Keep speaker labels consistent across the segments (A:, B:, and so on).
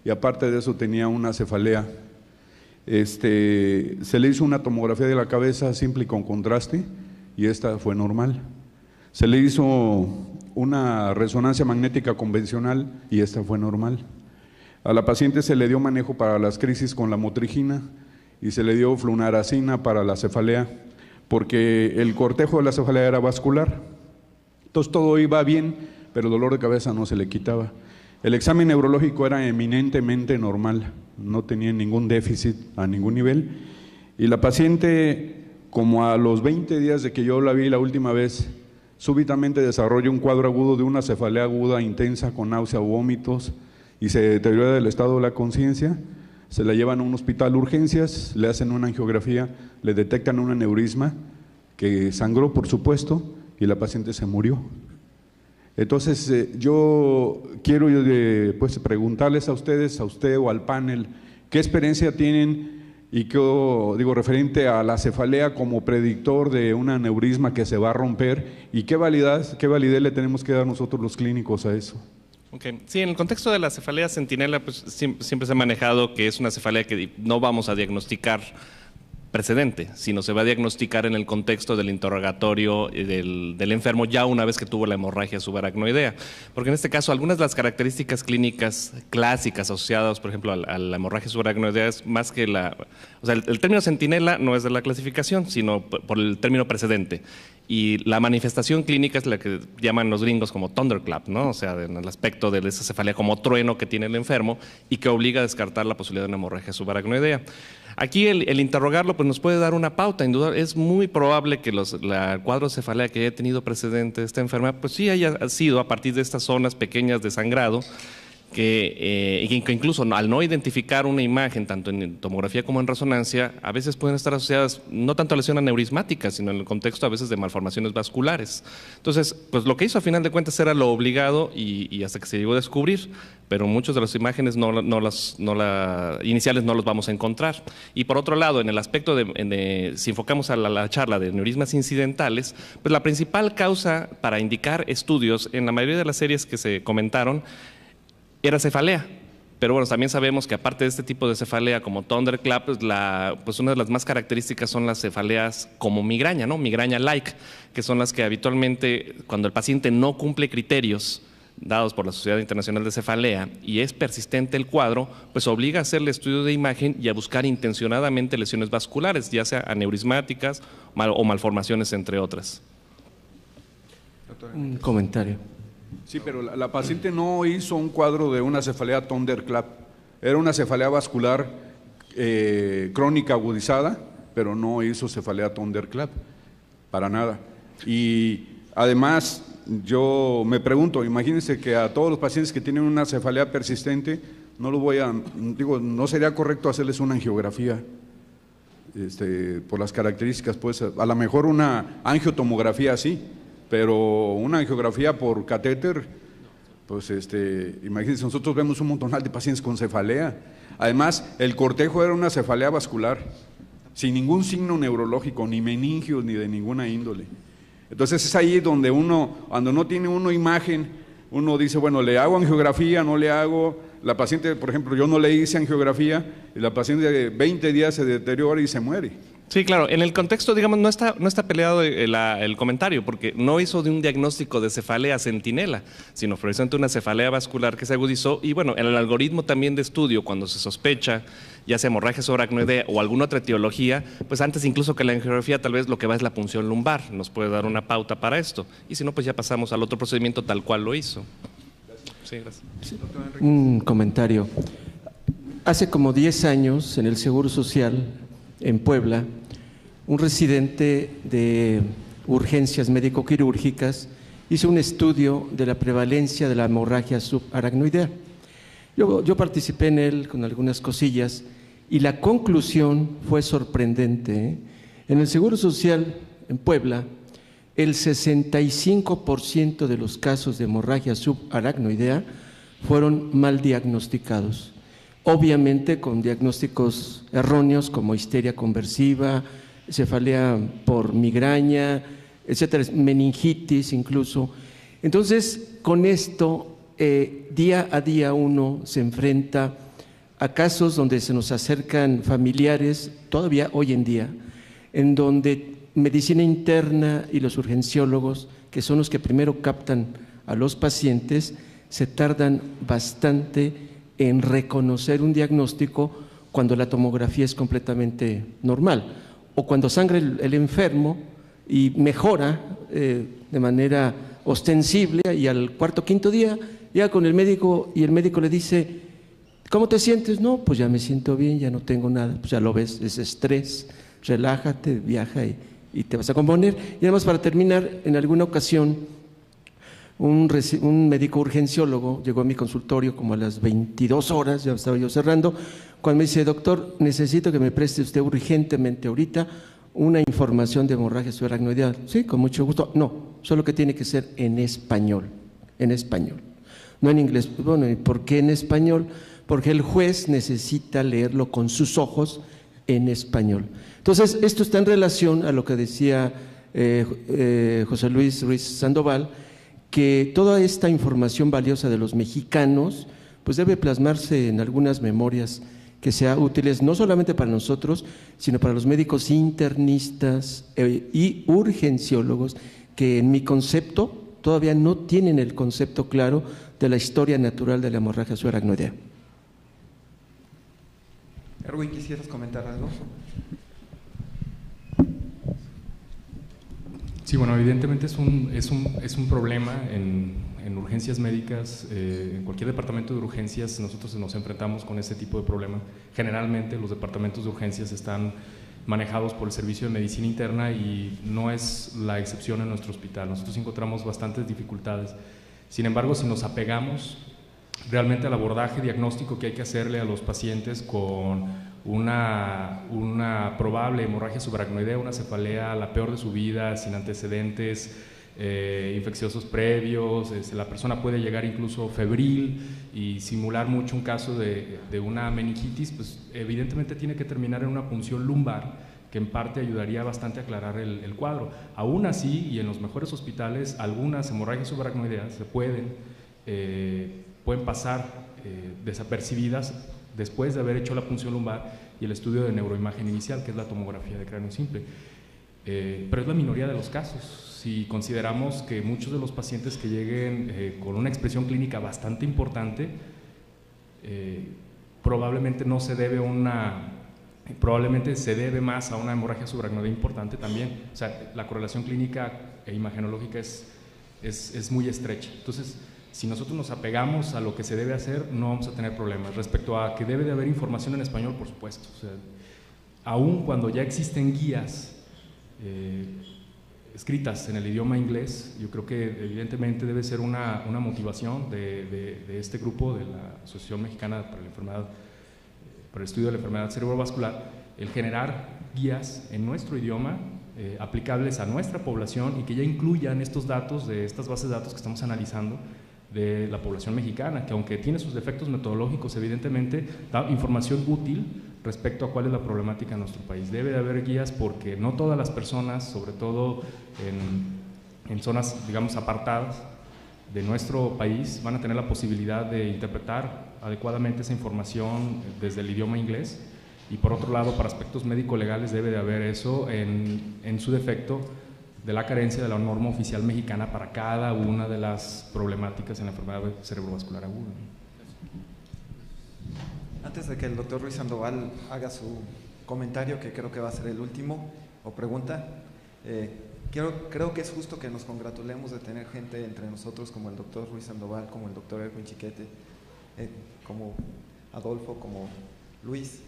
A: y aparte de eso tenía una cefalea. Se le hizo una tomografía de la cabeza simple y con contraste y esta fue normal. Se le hizo una resonancia magnética convencional y esta fue normal. A la paciente se le dio manejo para las crisis con la motrigina y se le dio flunaracina para la cefalea, porque el cortejo de la cefalea era vascular. Entonces todo iba bien, pero el dolor de cabeza no se le quitaba. El examen neurológico era eminentemente normal, no tenía ningún déficit a ningún nivel, y la paciente, como a los 20 días de que yo la vi la última vez, súbitamente desarrolla un cuadro agudo de una cefalea aguda intensa con náusea o vómitos y se deteriora el estado de la conciencia. Se la llevan a un hospital de urgencias, le hacen una angiografía, le detectan un aneurisma que sangró, por supuesto, y la paciente se murió. Entonces, yo quiero pues, preguntarles a ustedes, a usted o al panel, ¿qué experiencia tienen y qué, digo, referente a la cefalea como predictor de un aneurisma que se va a romper y qué validez le tenemos que dar nosotros los clínicos a eso?
B: Okay. Sí, en el contexto de la cefalea centinela, pues siempre se ha manejado que es una cefalea que no vamos a diagnosticar precedente, sino se va a diagnosticar en el contexto del interrogatorio del enfermo ya una vez que tuvo la hemorragia subaracnoidea. Porque en este caso, algunas de las características clínicas clásicas asociadas, por ejemplo, a la hemorragia subaracnoidea es más que o sea, el término centinela no es de la clasificación, sino por el término precedente. Y la manifestación clínica es la que llaman los gringos como thunderclap, ¿no? O sea, en el aspecto de esa cefalea como trueno que tiene el enfermo y que obliga a descartar la posibilidad de una hemorragia subaracnoidea. Aquí el interrogarlo pues nos puede dar una pauta. Es muy probable que el cuadro de cefalea que haya tenido precedente de esta enfermedad pues sí haya sido a partir de estas zonas pequeñas de sangrado que incluso al no identificar una imagen tanto en tomografía como en resonancia, a veces pueden estar asociadas no tanto a lesión aneurismática, sino en el contexto a veces de malformaciones vasculares. Entonces, pues lo que hizo a final de cuentas era lo obligado y hasta que se llegó a descubrir, pero muchas de las imágenes iniciales no los vamos a encontrar. Y por otro lado, en el aspecto si enfocamos a la charla de aneurismas incidentales, pues la principal causa para indicar estudios en la mayoría de las series que se comentaron era cefalea, pero bueno, también sabemos que aparte de este tipo de cefalea como thunderclap, pues una de las más características son las cefaleas como migraña, ¿no? Migraña-like, que son las que habitualmente cuando el paciente no cumple criterios dados por la Sociedad Internacional de Cefalea y es persistente el cuadro, pues obliga a hacerle estudio de imagen y a buscar intencionadamente lesiones vasculares, ya sea aneurismáticas o malformaciones, entre otras.
C: Un comentario.
A: Sí, pero la paciente no hizo un cuadro de una cefalea thunderclap, era una cefalea vascular crónica agudizada, pero no hizo cefalea thunderclap, para nada. Y además, yo me pregunto, imagínense que a todos los pacientes que tienen una cefalea persistente, no sería correcto hacerles una angiografía, por las características, pues a lo mejor una angiotomografía sí, pero una angiografía por catéter, pues imagínense, nosotros vemos un montonal de pacientes con cefalea. Además, el cortejo era una cefalea vascular, sin ningún signo neurológico, ni meningios, ni de ninguna índole. Entonces es ahí donde cuando no tiene uno imagen, uno dice, bueno, ¿le hago angiografía? ¿No le hago? La paciente, por ejemplo, yo no le hice angiografía, y la paciente de 20 días se deteriora y se muere.
B: Sí, claro. En el contexto, digamos, no está peleado el comentario, porque no hizo de un diagnóstico de cefalea centinela, sino precisamente una cefalea vascular que se agudizó. Y bueno, en el algoritmo también de estudio, cuando se sospecha, ya sea hemorragia subaracnoidea o alguna otra etiología, pues antes incluso que la angiografía, tal vez lo que va es la punción lumbar, nos puede dar una pauta para esto. Y si no, pues ya pasamos al otro procedimiento tal cual lo hizo. Sí, gracias.
C: Sí. Un comentario. Hace como 10 años, en el Seguro Social, en Puebla, un residente de urgencias médico-quirúrgicas hizo un estudio de la prevalencia de la hemorragia subaracnoidea. Yo participé en él con algunas cosillas y la conclusión fue sorprendente. En el Seguro Social en Puebla, el 65% de los casos de hemorragia subaracnoidea fueron mal diagnosticados. Obviamente con diagnósticos erróneos como histeria conversiva, cefalea por migraña, etcétera, meningitis incluso. Entonces, con esto, día a día uno se enfrenta a casos donde se nos acercan familiares, todavía hoy en día, en donde medicina interna y los urgenciólogos, que son los que primero captan a los pacientes, se tardan bastante en reconocer un diagnóstico cuando la tomografía es completamente normal, o cuando sangra el enfermo y mejora de manera ostensible, y al cuarto o quinto día llega con el médico y el médico le dice: ¿cómo te sientes? No, pues ya me siento bien, ya no tengo nada. Pues ya lo ves, es estrés, relájate, viaja y te vas a componer. Y además, para terminar, en alguna ocasión un médico urgenciólogo llegó a mi consultorio como a las 22 horas, ya estaba yo cerrando, cuando me dice: doctor, necesito que me preste usted urgentemente ahorita una información de hemorragia subaracnoidea. Sí, con mucho gusto. No, solo que tiene que ser en español, no en inglés. Bueno, ¿y por qué en español? Porque el juez necesita leerlo con sus ojos en español. Entonces, esto está en relación a lo que decía José Luis Ruiz Sandoval, que toda esta información valiosa de los mexicanos pues debe plasmarse en algunas memorias que sean útiles no solamente para nosotros, sino para los médicos internistas y urgenciólogos, que en mi concepto todavía no tienen el concepto claro de la historia natural de la hemorragia subaracnoidea.
D: Erwin, ¿quisieras comentar algo?
E: Sí, bueno, evidentemente es un problema en urgencias médicas, en cualquier departamento de urgencias nosotros nos enfrentamos con este tipo de problema. Generalmente los departamentos de urgencias están manejados por el Servicio de Medicina Interna y no es la excepción en nuestro hospital. Nosotros encontramos bastantes dificultades. Sin embargo, si nos apegamos realmente al abordaje diagnóstico que hay que hacerle a los pacientes con una probable hemorragia subaracnoidea, una cefalea la peor de su vida, sin antecedentes infecciosos previos, la persona puede llegar incluso febril y simular mucho un caso de una meningitis, pues evidentemente tiene que terminar en una punción lumbar, que en parte ayudaría bastante a aclarar el cuadro. Aún así, y en los mejores hospitales, algunas hemorragias subaracnoideas se pueden pasar desapercibidas después de haber hecho la punción lumbar y el estudio de neuroimagen inicial, que es la tomografía de cráneo simple. Pero es la minoría de los casos. Si consideramos que muchos de los pacientes que lleguen con una expresión clínica bastante importante, probablemente se debe más a una hemorragia subaracnoidea importante también. O sea, la correlación clínica e imagenológica es muy estrecha. Entonces, si nosotros nos apegamos a lo que se debe hacer, no vamos a tener problemas. Respecto a que debe de haber información en español, por supuesto. O sea, aún cuando ya existen guías escritas en el idioma inglés, yo creo que evidentemente debe ser una motivación de este grupo, de la Asociación Mexicana para el Estudio de la Enfermedad Cerebrovascular, el generar guías en nuestro idioma aplicables a nuestra población y que ya incluyan estos datos de estas bases de datos que estamos analizando de la población mexicana, que aunque tiene sus defectos metodológicos, evidentemente da información útil respecto a cuál es la problemática en nuestro país. Debe de haber guías porque no todas las personas, sobre todo en zonas, digamos, apartadas de nuestro país, van a tener la posibilidad de interpretar adecuadamente esa información desde el idioma inglés. Y por otro lado, para aspectos médico-legales debe de haber eso en su defecto de la carencia de la norma oficial mexicana para cada una de las problemáticas en la enfermedad cerebrovascular aguda.
D: Antes de que el doctor Ruiz Sandoval haga su comentario, que creo que va a ser el último, o pregunta, creo que es justo que nos congratulemos de tener gente entre nosotros como el doctor Ruiz Sandoval, como el doctor Erwin Chiquete, como Adolfo, como Luis,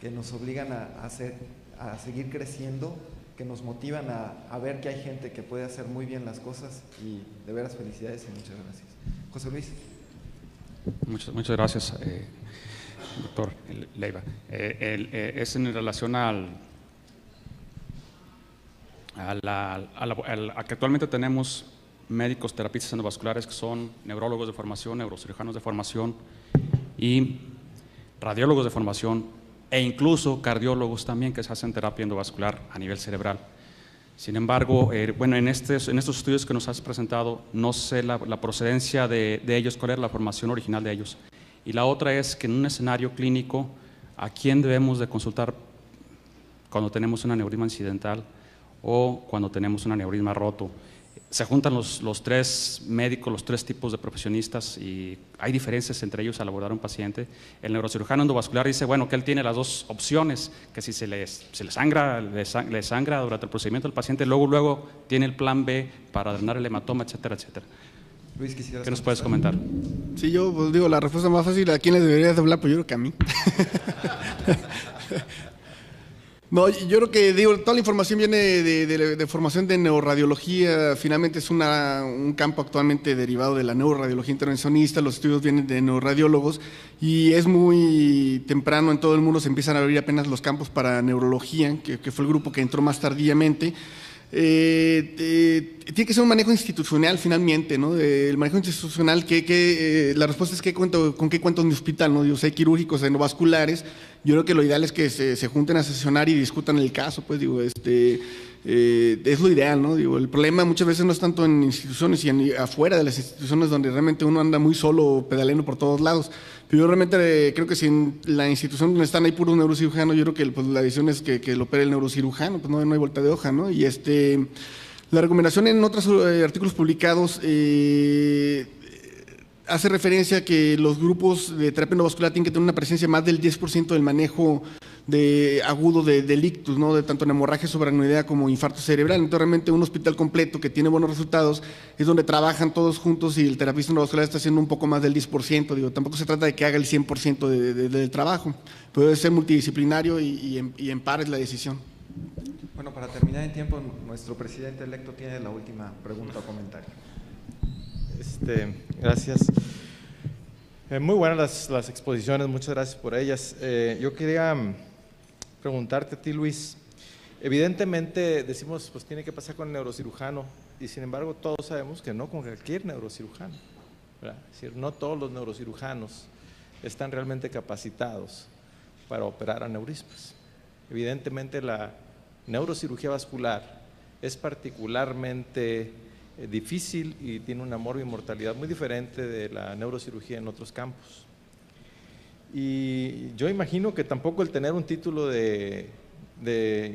D: que nos obligan a seguir creciendo, que nos motivan a ver que hay gente que puede hacer muy bien las cosas, y de veras felicidades y muchas gracias. José Luis.
F: Muchas gracias, doctor Leiva. Es en relación a que actualmente tenemos médicos terapistas endovasculares que son neurólogos de formación, neurocirujanos de formación y radiólogos de formación, e incluso cardiólogos también que se hacen terapia endovascular a nivel cerebral. Sin embargo, bueno, en estos estudios que nos has presentado, no sé la procedencia de ellos, cuál era la formación original de ellos. Y la otra es que en un escenario clínico, ¿a quién debemos de consultar cuando tenemos un aneurisma incidental o cuando tenemos un aneurisma roto? Se juntan los tres médicos, los tres tipos de profesionistas y hay diferencias entre ellos al abordar a un paciente. El neurocirujano endovascular dice, bueno, que él tiene las dos opciones, que si se le sangra durante el procedimiento del paciente, luego tiene el plan B para drenar el hematoma, etcétera, etcétera.
D: Luis, ¿qué
F: nos puedes comentar?
G: Sí, yo pues, digo, la respuesta más fácil, ¿a quién les deberías hablar? Pues yo creo que a mí. No, yo creo que toda la información viene de formación de neuroradiología, finalmente es un campo actualmente derivado de la neuroradiología intervencionista, los estudios vienen de neuroradiólogos y es muy temprano, en todo el mundo se empiezan a abrir apenas los campos para neurología, que fue el grupo que entró más tardíamente. Tiene que ser un manejo institucional finalmente, ¿no? El manejo institucional, la respuesta es con qué cuento en mi hospital, ¿no? Digo, hay quirúrgicos, endovasculares, yo creo que lo ideal es que se junten a sesionar y discutan el caso, pues digo, es lo ideal, ¿no? Digo, el problema muchas veces no es tanto en instituciones, sino afuera de las instituciones donde realmente uno anda muy solo pedaleando por todos lados. Pero yo realmente creo que si en la institución donde están hay puros neurocirujanos, yo creo que pues, la decisión es que lo opere el neurocirujano, pues no hay vuelta de hoja, ¿no? Y la recomendación en otros artículos publicados hace referencia a que los grupos de terapia endovascular tienen que tener una presencia más del 10% del manejo agudo del ictus, ¿no? De tanto en hemorragia subaracnoidea como infarto cerebral. Entonces, realmente un hospital completo que tiene buenos resultados es donde trabajan todos juntos y el terapista endovascular está haciendo un poco más del 10%. Digo, tampoco se trata de que haga el 100% del trabajo, puede ser multidisciplinario y en pares la decisión.
D: Bueno, para terminar en tiempo, nuestro presidente electo tiene la última pregunta o comentario.
H: Gracias. Muy buenas las exposiciones, muchas gracias por ellas. Yo quería preguntarte a ti, Luis. Evidentemente decimos, pues tiene que pasar con el neurocirujano y sin embargo todos sabemos que no con cualquier neurocirujano, ¿verdad? Es decir, no todos los neurocirujanos están realmente capacitados para operar aneurismas. Evidentemente la neurocirugía vascular es particularmente difícil y tiene una mortalidad muy diferente de la neurocirugía en otros campos. Y yo imagino que tampoco el tener un título de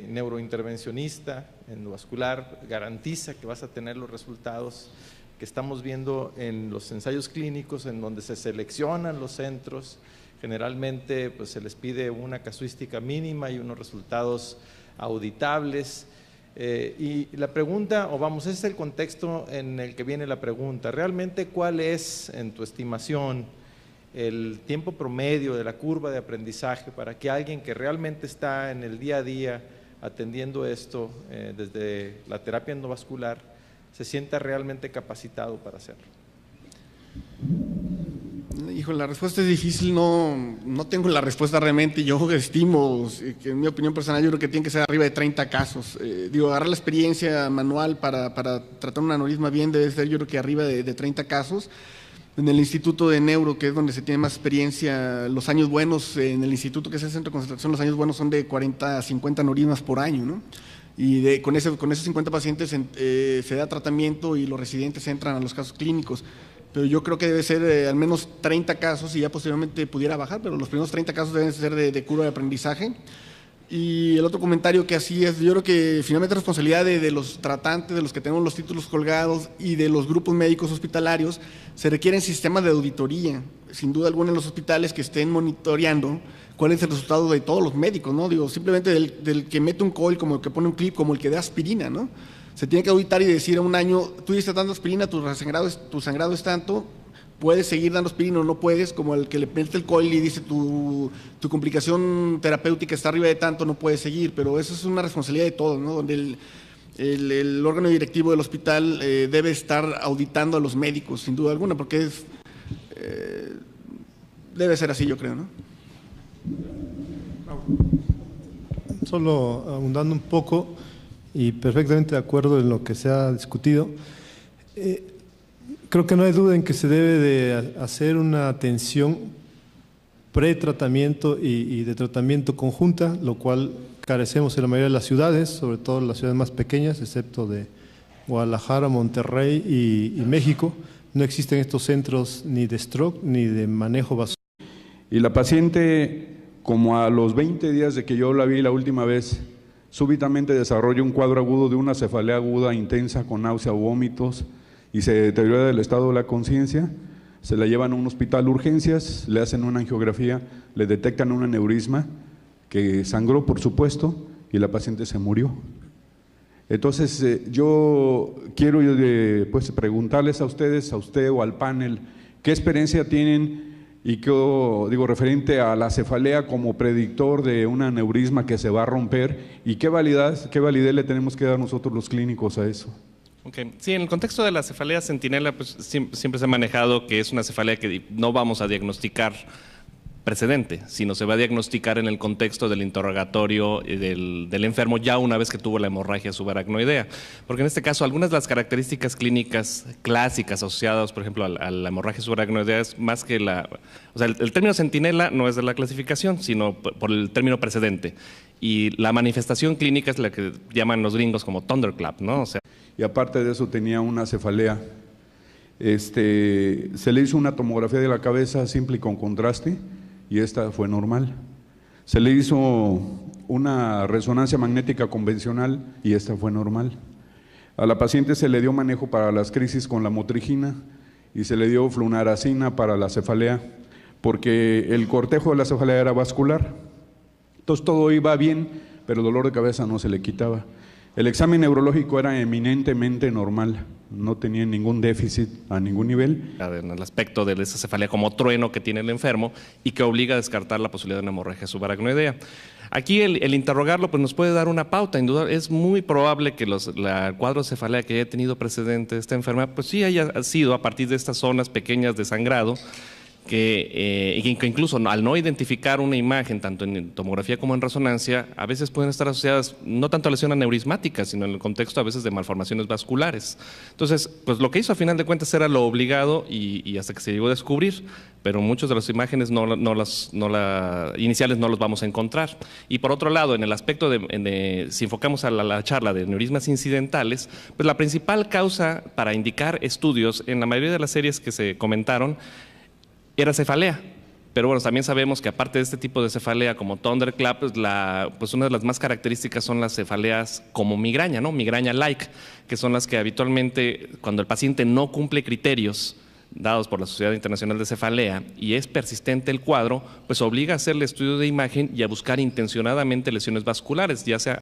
H: neurointervencionista endovascular garantiza que vas a tener los resultados que estamos viendo en los ensayos clínicos, en donde se seleccionan los centros. Generalmente pues, se les pide una casuística mínima y unos resultados auditables. Y la pregunta, ese es el contexto en el que viene la pregunta. ¿Realmente cuál es, en tu estimación, el tiempo promedio de la curva de aprendizaje para que alguien que realmente está en el día a día atendiendo esto desde la terapia endovascular se sienta realmente capacitado para hacerlo?
G: Hijo, la respuesta es difícil, no tengo la respuesta realmente. Yo estimo que en mi opinión personal yo creo que tiene que ser arriba de 30 casos. Agarrar la experiencia manual para tratar un aneurisma bien debe ser yo creo que arriba de 30 casos. En el Instituto de Neuro, que es donde se tiene más experiencia, los años buenos, en el instituto que es el centro de concentración, los años buenos son de 40 a 50 aneurismas por año, ¿no? Y con esos 50 pacientes se da tratamiento y los residentes entran a los casos clínicos. Pero yo creo que debe ser al menos 30 casos y ya posteriormente pudiera bajar, pero los primeros 30 casos deben ser de curva de aprendizaje. Y el otro comentario que así es, yo creo que finalmente es responsabilidad de los tratantes, de los que tenemos los títulos colgados y de los grupos médicos hospitalarios, se requieren sistemas de auditoría, sin duda alguna en los hospitales que estén monitoreando cuál es el resultado de todos los médicos, ¿no? Digo, simplemente del que mete un coil, como el que pone un clip, como el que da aspirina, ¿no? Se tiene que auditar y decir a un año, tú ya estás dando aspirina, tu sangrado es tanto, puedes seguir dando aspirina o no puedes, como el que le mete el coil y dice tu complicación terapéutica está arriba de tanto, no puedes seguir, pero eso es una responsabilidad de todos, ¿no? Donde el órgano directivo del hospital debe estar auditando a los médicos, sin duda alguna, porque debe ser así, yo creo, ¿no?
I: Solo abundando un poco y perfectamente de acuerdo en lo que se ha discutido, creo que no hay duda en que se debe de hacer una atención pre-tratamiento y de tratamiento conjunta, lo cual carecemos en la mayoría de las ciudades, sobre todo en las ciudades más pequeñas, excepto de Guadalajara, Monterrey y México. No existen estos centros ni de stroke ni de manejo vascular.
A: Y la paciente, como a los 20 días de que yo la vi la última vez, súbitamente desarrolla un cuadro agudo de una cefalea aguda intensa con náusea, vómitos y se deteriora el estado de la conciencia. Se la llevan a un hospital de urgencias, le hacen una angiografía, le detectan un aneurisma que sangró, por supuesto, y la paciente se murió. Entonces, yo quiero pues, preguntarles a ustedes, a usted o al panel, ¿qué experiencia tienen y qué, digo, referente a la cefalea como predictor de un aneurisma que se va a romper y qué validez le tenemos que dar nosotros los clínicos a eso?
B: Okay. Sí, en el contexto de la cefalea centinela, pues siempre se ha manejado que es una cefalea que no vamos a diagnosticar precedente, sino se va a diagnosticar en el contexto del interrogatorio del enfermo ya una vez que tuvo la hemorragia subaracnoidea. Porque en este caso, algunas de las características clínicas clásicas asociadas, por ejemplo, a la hemorragia subaracnoidea es más que o sea, el término centinela no es de la clasificación, sino por el término precedente. Y la manifestación clínica es la que llaman los gringos como thunderclap, ¿no? O sea,
A: y aparte de eso tenía una cefalea. Se le hizo una tomografía de la cabeza simple y con contraste y esta fue normal. Se le hizo una resonancia magnética convencional y esta fue normal. A la paciente se le dio manejo para las crisis con la motrigina y se le dio flunaracina para la cefalea, porque el cortejo de la cefalea era vascular. Entonces todo iba bien, pero el dolor de cabeza no se le quitaba. El examen neurológico era eminentemente normal, no tenía ningún déficit a ningún nivel.
B: En el aspecto de esa cefalea como trueno que tiene el enfermo y que obliga a descartar la posibilidad de una hemorragia subaracnoidea. Aquí el interrogarlo pues nos puede dar una pauta. Es muy probable que el cuadro de cefalea que haya tenido precedente de esta enfermedad, pues sí haya sido a partir de estas zonas pequeñas de sangrado, que incluso al no identificar una imagen, tanto en tomografía como en resonancia, a veces pueden estar asociadas no tanto a lesión aneurismática, sino en el contexto a veces de malformaciones vasculares. Entonces, pues lo que hizo a final de cuentas era lo obligado y hasta que se llegó a descubrir, pero muchas de las imágenes iniciales no los vamos a encontrar. Y por otro lado, en el aspecto si enfocamos a la charla de aneurismas incidentales, pues la principal causa para indicar estudios en la mayoría de las series que se comentaron era cefalea, pero bueno, también sabemos que aparte de este tipo de cefalea como thunderclap, pues una de las más características son las cefaleas como migraña, ¿no? Migraña-like, que son las que habitualmente cuando el paciente no cumple criterios dados por la Sociedad Internacional de Cefalea y es persistente el cuadro, pues obliga a hacerle estudio de imagen y a buscar intencionadamente lesiones vasculares, ya sea